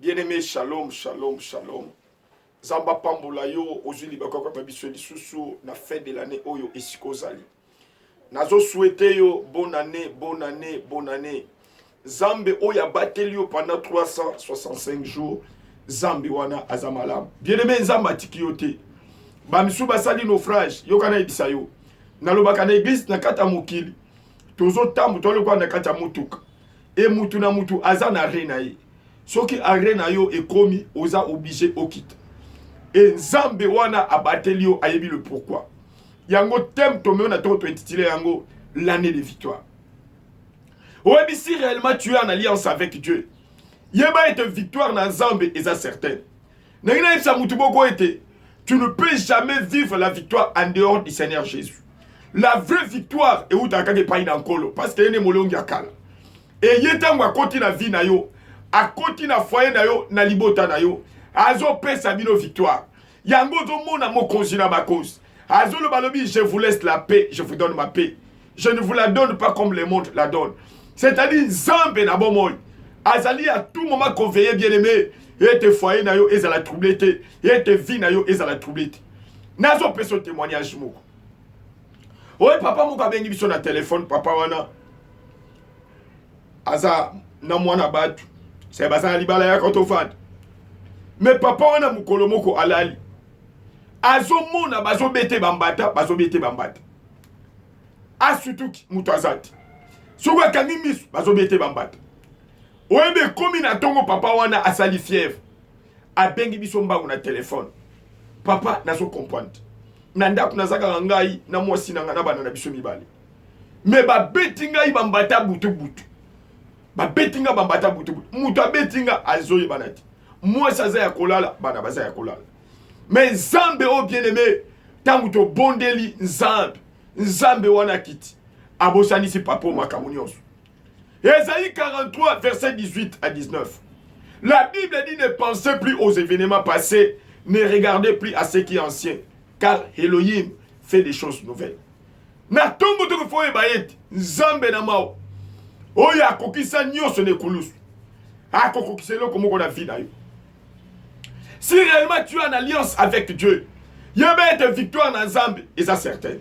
Bien-aimé, shalom, shalom, shalom. Zamba pambola yo, ozuli bakoko pabiso lisusu na fin de l'année oyo esiko zali. Nazo souhaité yo bonne année, bonne année, bonne année. Zambe oya bateli yo pendant 365 jours. Zambe wana azamalam. Bien-aimé, Zamba tikiote. Bamisu basali naufrage, yo kana ibisa yo. Nalobaka na église na kata mokili. Tozo tambu tole kwa na kata mutuka. E mutu na mutu aza na rena ye. Soki arena yo ekomi oza obligé okita. Et Nzambe wana abateli yo ayebi le pourquoi. Yango thème tomé on a tout intitulé yango l'année de victoire. Ouais, si réellement tu es en alliance avec Dieu, yeba ete victoire na Nzambe eza certaine. Nangina yebisa mutu boko ete tu ne peux jamais vivre la victoire en dehors du Seigneur Jésus. La vraie victoire est où tu as pas d'encolo parce que yene molongi akala. Et yetango akoti na vie na yo, akoti na foyer na yo, na libota na yo, azo pesa bino victoire. Yango zo mona mo konzi na bakose. Azo le balobi, je vous laisse la paix, je vous donne ma paix. Je ne vous la donne pas comme le monde la donne. C'est-à-dire Nzambe na bomoy. Azali à tout moment qu'on veille bien aimé, et te foyer na yo ezala troublé te, et te vie na yo ezala troublé te. Nazo pesa témoignage moko. Ouais papa moko bengi biso na téléphone papa wana. Aza na mwana batu c'est basa libala ya kotofad mais papa wana mukolo moko alali azo mona bazo bete bambata asutuki mutu azati soko kangi misu bazo bete bambata oyebe komi na tongo papa wana asali fièvre abengi biso mbangu na téléphone papa nazo comprendre na ndako nazaka ngai na mwasi na ngana bana na biso mibale mais ba beti ngai bambata butu ba betinga bambata butu mutu betinga azoye banati moi saza ya kolala bana baza ya kolala mais Nzambe o bien-aimé tangu to bondeli Nzambe wana kiti abosani si papo makamonios. Ésaïe 43 verset 18 à 19. La Bible dit ne pensez plus aux événements passés, ne regardez plus à ce qui est ancien, car Elohim fait des choses nouvelles. Na tongo to fo ebayet Nzambe na mao oya akokisa nyonso ne kulusu. Akokokisa lo komo na vie na yo. Si réellement tu es en alliance avec Dieu, yeba ete victoire na Nzambe eza certain.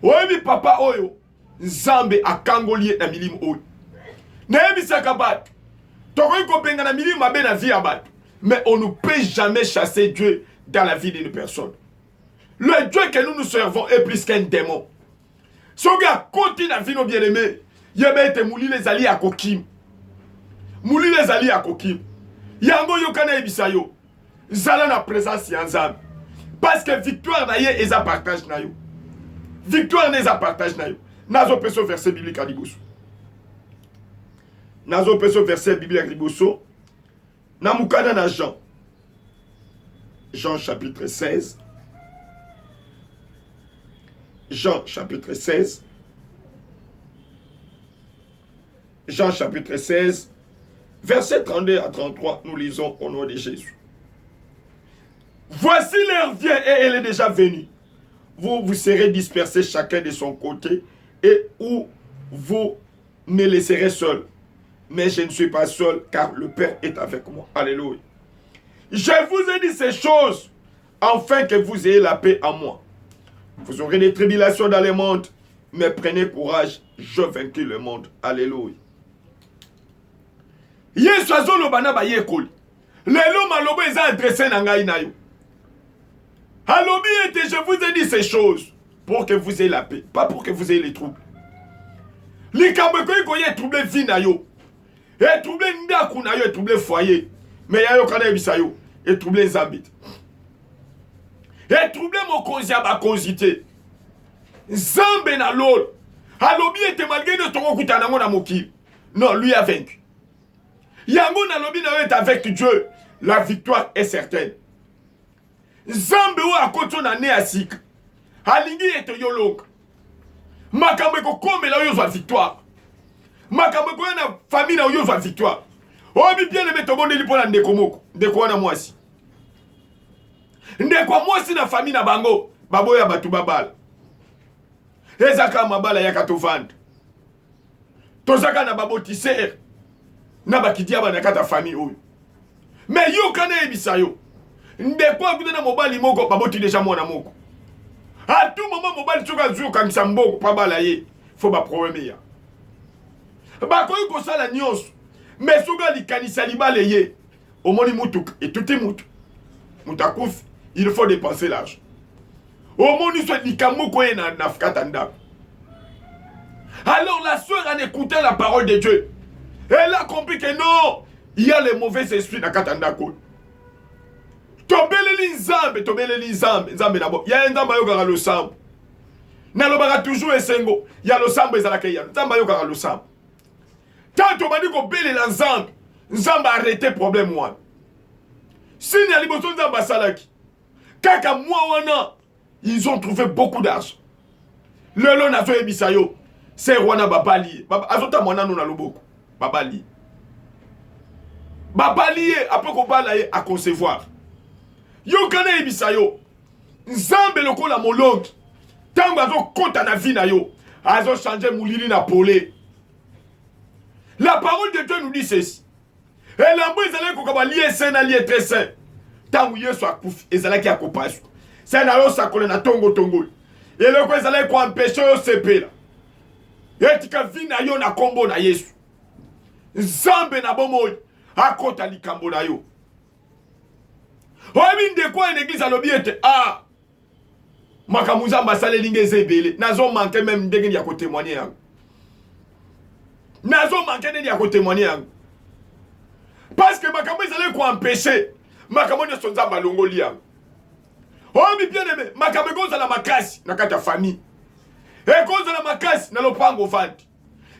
Oyebi papa oyo Nzambe akangoli na milimu oyo. Na yebisaka batu. Tokoki kopenga na milimu mabe na vie ya batu. Mais on ne peut jamais chasser Dieu dans la vie d'une personne. Le Dieu que nous servons est plus qu'un démon. Soki akoti na vie no bien-aimé, yebete mouli les alliés à kokim. Mouli les alliés à kokim. Yango yokana ebisa yo. Zala na présence ya Nzambe. Parce que victoire na ye eza partage na yo. Victoire na eza partage na yo. Nazo peso verset biblique à liboso. Nazo peso verset biblique à liboso. Namukana na Jean. Jean chapitre 16. Jean chapitre 16. Jean chapitre 16, verset 32 à 33, nous lisons au nom de Jésus. Voici l'heure vient et elle est déjà venue. Vous serez dispersés chacun de son côté et où vous me laisserez seul. Mais je ne suis pas seul car le Père est avec moi. Alléluia. Je vous ai dit ces choses afin que vous ayez la paix en moi. Vous aurez des tribulations dans le monde, mais prenez courage, je vaincu le monde. Alléluia. Yesu azolo bana ba yekoli. Lelo malobo eza adressé na ngai na yo. Alobi ete je vous ai dit ces choses pour que vous ayez la paix, pas pour que vous ayez les troubles. Likambo ko ye trouble vie na yo. Et trouble ndaku na yo, et trouble foyer. Mais ya yo kana ebisa yo, et trouble Nzambe. Et trouble mokonzi ya bakonzité. Nzambe na lolo. Alobi ete malgré de tongo kutana ngo na mokili. Non, lui a vaincu. Yango na lobi na est avec Dieu, la victoire est certaine. Nzambe ou akoto na ne asik. Alingi ete yolonga. Makambe ko kombe la yo zwa victoire. Makambe ko na famille na yo zwa victoire. Obi bien le tobo ndeli pona ndeko moko, ndeko wana mwasi. Ndeko mwasi na famille na bango, baboya batu babala. Ezaka mabala ya katovanda. Tozaka na babotisser. Na bakidia ba na kata famille oyo. Mais yo kana ebisa yo. Ndeko akuta na mobali moko baboti déjà mwana moko. À tout moment mobali tsoka zuyo kamisa mboko pa bala ye. Faut ba problème ya. Ba koyi ko sala nyonso. Mais soga likanisa libale ye. Omoni mutuka et tout est mutu. Mutakufi, il faut dépenser l'argent. Omoni soit likamoko ye na nafkata ndako. Alors la sœur en écoutant la parole de Dieu, elle a compris que non, il y a les mauvais esprits dans Katandako. Tobeleli nzambe nabo. Il y a un nzambe yokara le sambo. Nalobaka toujours esengo, il y a le sambo ezalaka ya. Nzambe yokara le sambo. Tant tobandi ko belela nzambe arrêter problème wana. Si ni aliboso nzambe salaki. Kaka moi wana, ils ont trouvé beaucoup d'argent. Le lo nazo ebisa yo. C'est Rwanda Babali. Azota mwana no na loboko. Babali. Babali après ko bala à concevoir. Yo kana ebisa yo. Nzambe lokola molongi. Tango azo kota na vie na yo. Azo changer moulili na polé. La parole de Dieu nous dit ceci. Et l'ambo ezalaki kokaba lié saint na lié très saint. Tango Yesu akufi ezalaki akopasu. C'est na yo sakole na tongo. Et le ko ezalaki ko empêcher yo sepela. Etika vina yo na kombo na Yesu. Nzambe na bomoi akota likambo na yo. Oyebi ndeko en église alobi ete makamu nzambe asale linga eza ebele. Nazo manke même ndenge ya ko témoigner yango. Nazo manke ndenge ya ko témoigner yango. Parce que makamu ezale ko empêcher makamu nyonso nzambe alongoli yango. Oyebi bien aimé, makamu ekozala makasi na kati ya famille. Et cause de la makasi na lopango vandi.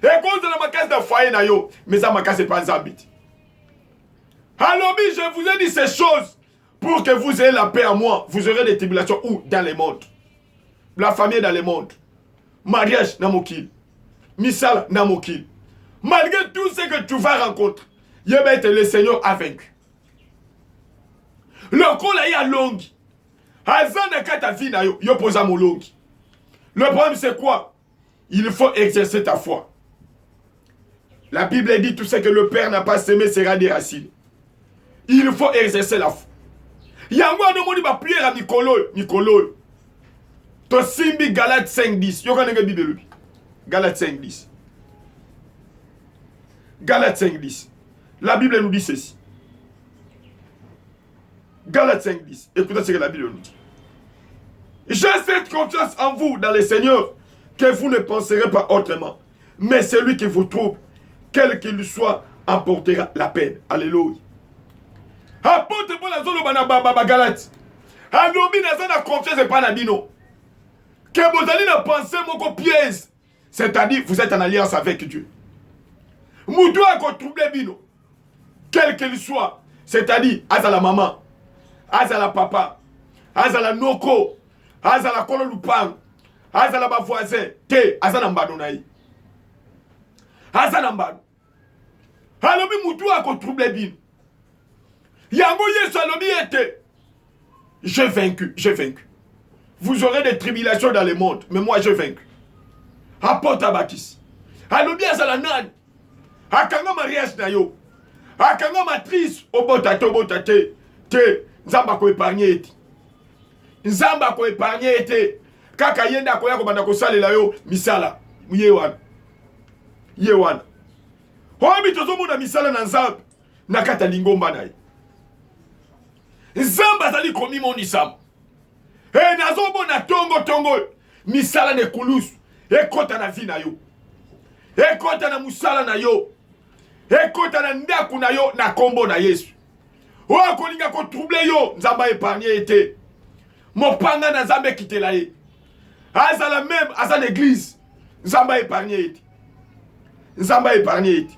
Et cause de la makasi na foyer na yo, mais ça makasi pas nzambiti. Alors je vous ai dit ces choses pour que vous ayez la paix à moi. Vous aurez des tribulations où? Dans les mondes. La famille dans les mondes. Mariage na mokil. Misal na mokil. Malgré tout ce que tu vas rencontrer, le Seigneur a vaincu. Le col a longi. Azan na kata vie na yo, yo posa mo longi. Le problème c'est quoi? Il faut exercer ta foi. La Bible dit tout ce que le Père n'a pas semé sera déraciné. Il faut exercer la foi. Yango anomoni ba prière à Mikolo. To simbi Galates 5:10. Yo kanenge Bible. Galates 5:10. Galates 5:10. La Bible nous dit ceci. Galates 5:10. Écoutez ce que la Bible nous dit. J'ai cette confiance en vous, dans le Seigneur, que vous ne penserez pas autrement. Mais celui qui vous trouve, quel qu'il soit, emportera la peine. Alléluia. Apporte pour la zone de Galate. Alobi na zone de confiance et pas na bino. Que vous allez na penser mon piège. C'est-à-dire, vous êtes en alliance avec Dieu. Moudou a troublé bino. Quel qu'il soit. C'est-à-dire, azala maman, azala papa, azala noko, azala kolo lupang, azala ba voisin, te, azala mbado naï. Azala mbado. Alobi moudou a troublé bino. Yango Yesu alobi ete. J'ai vaincu, j'ai vaincu. Vous aurez des tribulations dans le monde, mais moi j'ai vaincu. Apporte à Baptiste. Alobi azala nan. Akanga mariage na yo. Akanga matrice obotate. Te nzamba ko épargner ete. Nzamba ko épargner ete. Kaka yenda ko yako banda ko salela yo misala. Yewana. Yewana. Hobi tozomo na misala na nzamba. Nakata lingomba na ye. Nzamba zali komi monisam. E nazobo na tongo. Misala ne kulusu. Ekota na vi na yo. Ekota na musala na yo. Ekota na ndaku na yo na kombo na Yesu. Oa kolinga ko trouble yo. Nzamba épargné ete. Mopanga na nzambe kitela ye. Azala même azan église. Nzamba épargné ete. Nzamba épargné ete.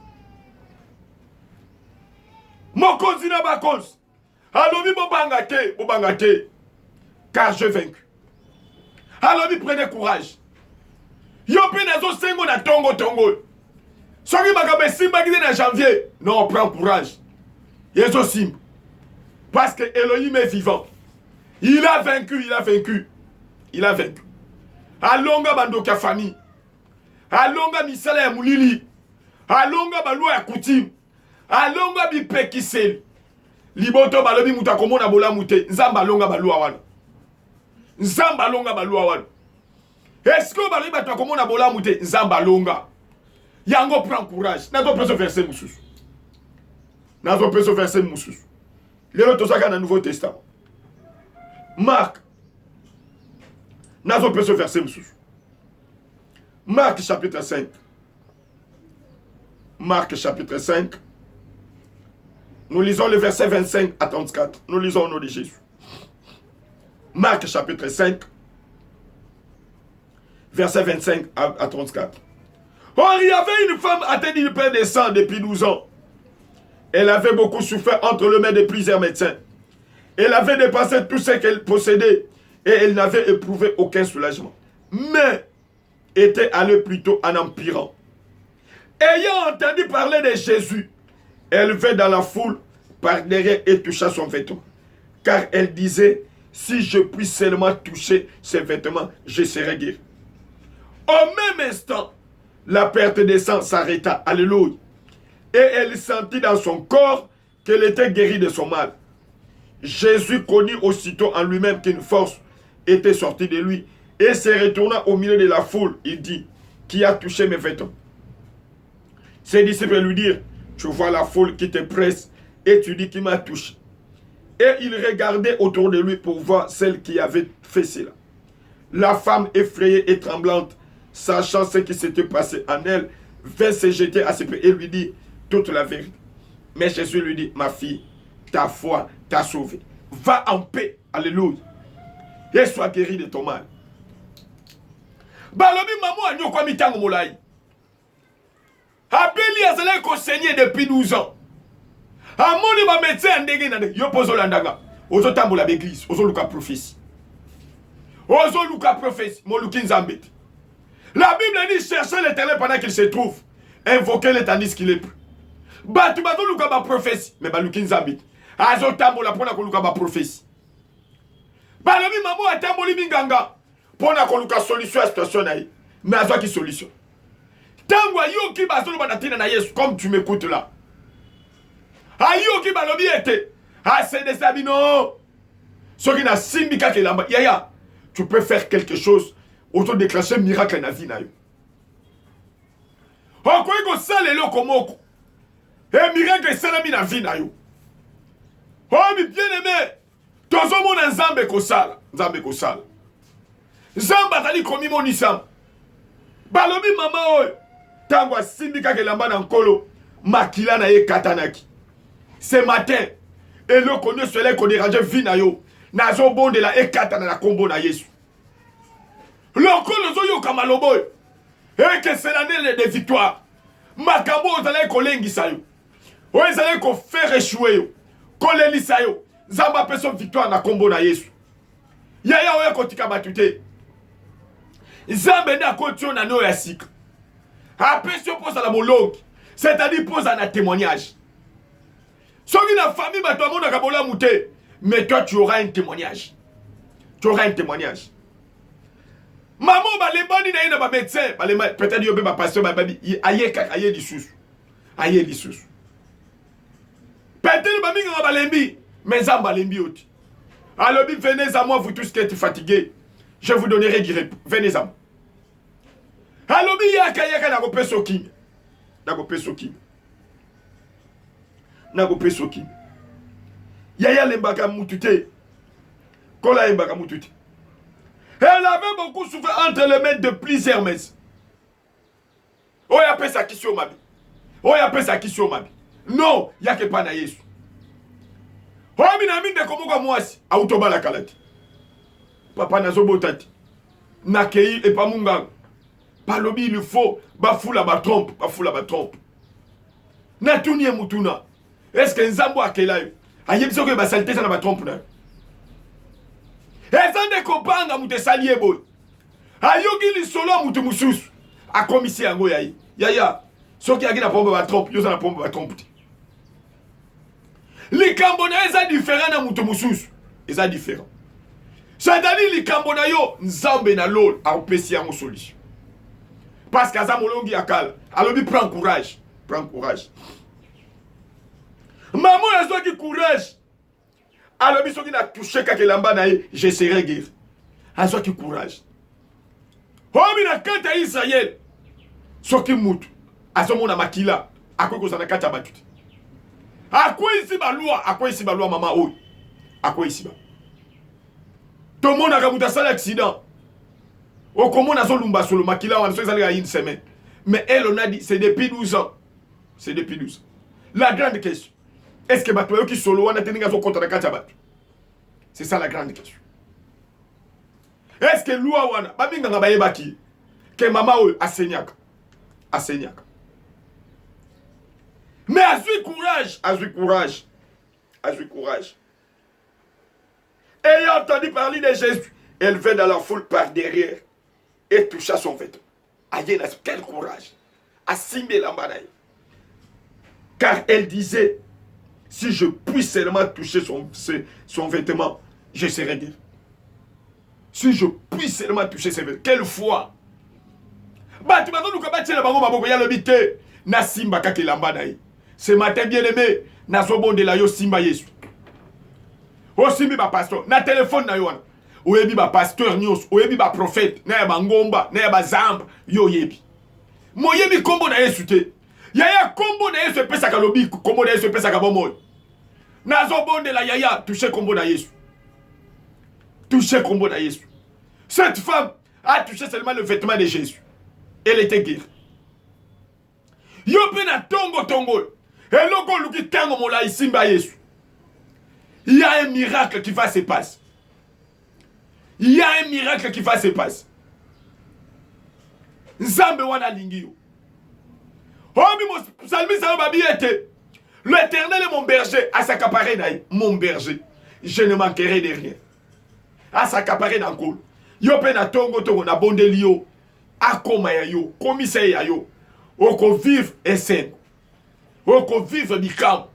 Mokonzi na bakonzi. Alobi bobanga te. Car je vaincu. Alobi prenez courage. Yope nazo sengo na tongo. Soki bakabe simba kide na janvier. Non, prends courage. Yeso simba. Parce que Elohim est vivant. Il a vaincu. Alonga bandoka famille. Alonga misala ya mulili. Alonga balua ya kutim. Alonga bipekiseli. liboto balobi muta komona bolamu te nzamba longa balua wana nzamba longa balua wana est-ce que balobi bato komona bolamu te nzamba longa yango prend courage nazo peso verset mususu nazo peso verset mususu lelo tozaka na Nouveau Testament Marc nazo peso verset mususu Marc chapitre 5 Marc chapitre 5 nous lisons le verset 25 à 34 nous lisons au nom de Jésus Marc chapitre 5 verset 25 à 34 Or il y avait une femme atteinte d'une perte de sang depuis 12 ans. Elle avait beaucoup souffert entre les mains de plusieurs médecins. Elle avait dépensé tout ce qu'elle possédait et elle n'avait éprouvé aucun soulagement. Mais était allée plutôt en empirant. Ayant entendu parler de Jésus, elle vint dans la foule par derrière et toucha son vêtement. Car elle disait, si je puis seulement toucher ses vêtements, je serai guéri. Au même instant, la perte de sang s'arrêta. Alléluia. Et elle sentit dans son corps qu'elle était guérie de son mal. Jésus connut aussitôt en lui-même qu'une force était sortie de lui et se retourna au milieu de la foule. Il dit, qui a touché mes vêtements? Ses disciples lui dirent, tu vois la foule qui te presse et tu dis qui m'a touché. Et il regardait autour de lui pour voir celle qui avait fait cela. La femme effrayée et tremblante, sachant ce qui s'était passé en elle, vint se jeter à ses pieds et lui dit toute la vérité. Mais Jésus lui dit, ma fille, ta foi t'a sauvée. Va en paix. Alléluia. Et sois guéri de ton mal. Balobi maman a nyoko mitango molai. Abeli azala ko saigner depuis 12 ans. Amoni ba médecin ndenge na yo pozo landanga. Ozo tambola l'église, ozo luka prophétie. Ozo luka prophétie, mo luki nzambe. La Bible dit cherchez l'Éternel pendant qu'il se trouve. Invoquez-le tandis qu'il est prêt. Batu bazo luka ba prophétie, mais ba luki nzambe. Azo tambola pona ko luka ba prophétie. Balobi maman a tamboli minganga. Pona ko luka solution à situation na yi. Mais azo ki solution. Tangwa yo ki bazo luka na tina na Yesu comme tu m'écoutes là. Ayo ki balobi ete. Ah c'est des abino. Ce qui n'a simbika ke lamba. Yaya, tu peux faire quelque chose. Auto déclencher miracle na vie na yo. Okoyi ko salelo komoko. Et miracle salami na vie na yo. Oh mi bien aimé. Tozo mona nzambe ko sala. Nzambe ko sala. Nzamba tali komi moni sam. Balobi mama oy. Tangwa simbika ke lamba na nkolo. Makila na ye katanaki. Ce matin, et le connu soleil qu'on dérange vie na yo. Nazo bon de la e katana na kombo na Yesu. Loko lozo yo kamalobo. Et que c'est l'année de victoire. Makambo ozalai kolengisa yo. O ezalai ko faire échouer yo. Kolelisa yo. Zamba peso victoire na kombo na Yesu. Yaya oya kotika batute. Zambe na kotio na no ya sika. Apesio posa la molongi. C'est-à-dire posa na témoignage. Soki na famille bato amona kabola mouté. Mais toi tu auras un témoignage. Tu auras un témoignage. Maman balebani na ina ba médecin, peut-être yo be ba pasteur ba babi aye kaka aye lisusu. Aye lisusu. Peut-être ba minga balembi, mais ça balembi oti. Alobi venez à moi vous tous qui êtes fatigués. Je vous donnerai du repos. Venez à moi. Alobi yaka na ko peso kimi. Na ko peso kimi. Na ko peso kimi. Yaya lembaka mutute. Kola lembaka mutute. Elle avait beaucoup souffert entre les mains de plusieurs messes. Oh, il y a pas ça qui sur ma vie. Oh, il y a pas ça qui sur ma vie. Non, il y a que pas na Yesu. Oh, minamine de komo kwa mwasi. Autoba la kalati. Papa na zobotati. Nakei et pas mungang. Palobi il faut. Bafoula ba trompe. Bafoula ba trompe. Natunie mutuna. Est-ce que nzambo akela yo? Ayebso que ba saleté ça na ba trompe na. Ezande kopanga mute salie boy. Ayogi li solo mutu mususu. A komisi yango yayi. Yaya. Soki yagi na pombe ba trompe, yo na pombe ba trompe. Li kambona eza différent na mutu mususu. Eza différent. C'est-à-dire li kambona yo nzambe na lol a opesi yango solution. Parce que aza molongi akala. Alobi prends courage. Prends courage. Maman a qui courage. Alors bisoki na touché kakelamba na ye, je serai guéri. Azo ki courage. Homi na kata Israël. Soki mutu. Azo mona makila. Akwe kozana kata batuti. Akwe isi ba loi, akwe isi ba loi mama oy. Akwe isi ba. Tout le monde a raconté ça l'accident. Au comment on a lumba solo makila on a une semaine. Mais elle on a dit c'est depuis 12 ans. C'est depuis 12 ans. La grande question. Est-ce que Batoyo qui solo on a tenu à son contre la Kachabatu? C'est ça la grande question. Est-ce que Loua wana babinga ngabaye baki que maman a seignac a seignac. Mais azui courage, azui courage. Azui courage. Ayant entendu parler de Jésus, elle vint dans la foule par derrière et toucha son vêtement. Aïe, quel courage. Assimé la manaï. Car elle disait, si je puis seulement toucher son vêtement, je serai guéri. Si je puis seulement toucher ses vêtements. Quelle foi. Ce matin, bien aimé, nazobonde la yo simba yesu. Osimbi ba pasteur, na téléphone na yo wana. Oyebi ba pasteur nyos, oyebi ba prophète, na ba ngomba, na ba zamba, yo yebi. Moyebi kombo na yesu te. Yaya kombo na yesu pesa ka lobi, kombo na yesu pesa ka bomoy. Nazobonde la yaya, toucher kombo na yesu. Toucher kombo na yesu. Cette femme a touché seulement le vêtement de Jésus. Elle était guérie. Yo pe na tongo tongo. Eloko luki tango mola isimba yesu. Il y a un miracle qui va se passer. Il y a un miracle qui va se passer. Nzambe wana lingio. Obi mo salmi sa babi ete. L'Éternel est mon berger, à s'accaparer d'ailleurs. Mon berger, je ne manquerai de rien. À s'accaparer dans le col. Yo pe na tongo tongo na bondeli yo. Akoma ya yo, commissaire ya yo. Oko vivre esen. Oko vivre bikam.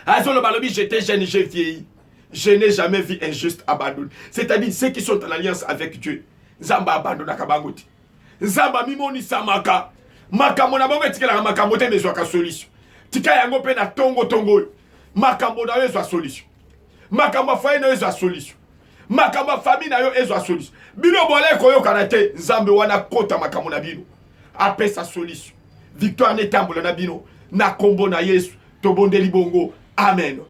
Azolo balobi, j'étais jeune, j'ai vieilli. Je n'ai jamais vu un juste abandonné. C'est-à-dire ceux qui sont en alliance avec Dieu. Zamba abandonna kabangoti. Zamba mimoni samaka. Makambo na bango etikela makambo te bezwa ka solution. Tika yango pe na tongo tongo. Makambo na yo ezwa solution. Makambo faye na yo ezwa solution. Makambo famille na yo ezwa solution. Bino bole koyoka na te. Nzambe wana kota makambo na bino. Ape sa solution. Victoire ne tambola na bino. Na kombo na Yesu. Tobondeli bongo. Amen.